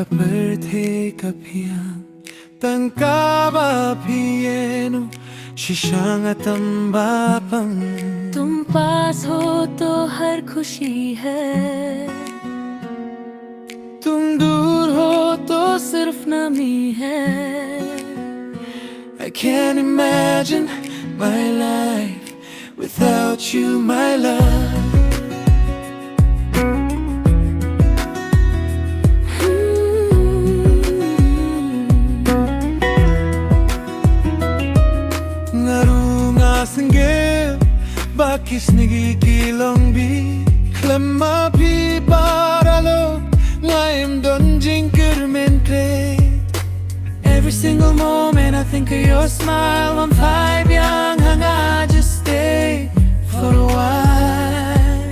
kaperte kapiang tangkaba pieno शीशा तंबापम तुम पास हो तो हर खुशी है, तुम दूर हो तो सिर्फ नमी है। I can't imagine my life without you, my love. Singgil bakis nigi kilong bi Klema pi paralo Ngaim don jingker mente. Every single moment I think of your smile. I'm five young hang I just stay for a while.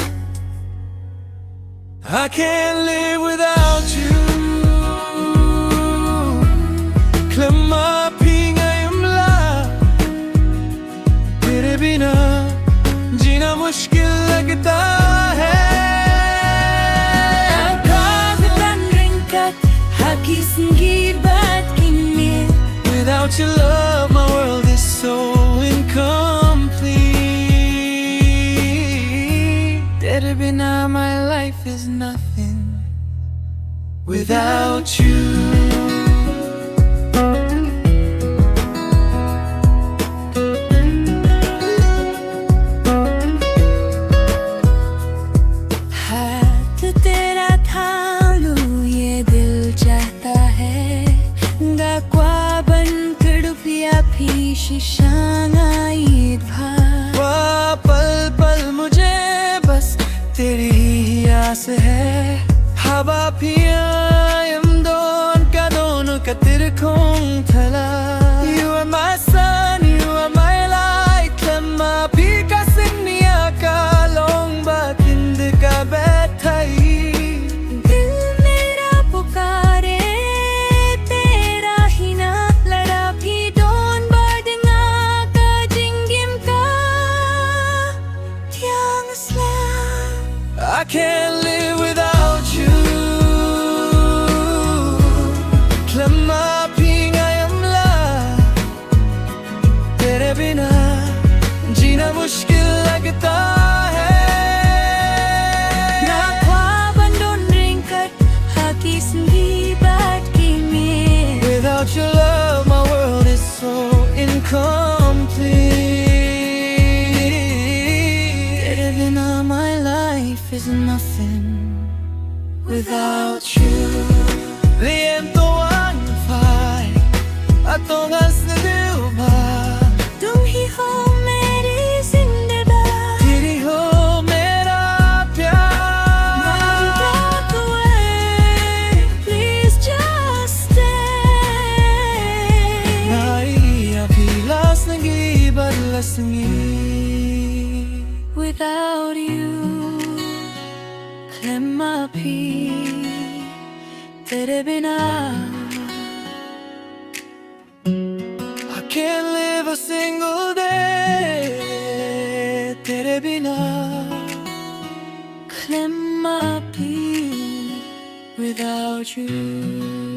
I can't live without you. Klema pi बिना जीना मुश्किल लगता है. Without your love my world is so incomplete. तेरे बिना my life is nothing without you. पल पल मुझे बस तेरी ही आस है. हवा पियायम दोनों का तिरखों थला. You are my sun, you are my light. लम्मा भी का सिन्निया का लोंबा किंद का बैठाई. I can't live without you. Klema ping ayamla. तेरे बिना जीना मुश्किल लगता है. ना ख्वाबन डोन रिंकट हाकी संगी बाट की में. Without your love my world is so incomplete. तेरे बिना my life is nothing without you. Viento ang fai atongas na dilma. तुम ही हो मेरी जिंदगी, तेरी हो मेरा प्यार. Don't walk away, please just stay. Naiya pilas nagi badlas ngi. Without you Klema pi तेरे बिना I can't live a single day तेरे बिना. Klema pi without you.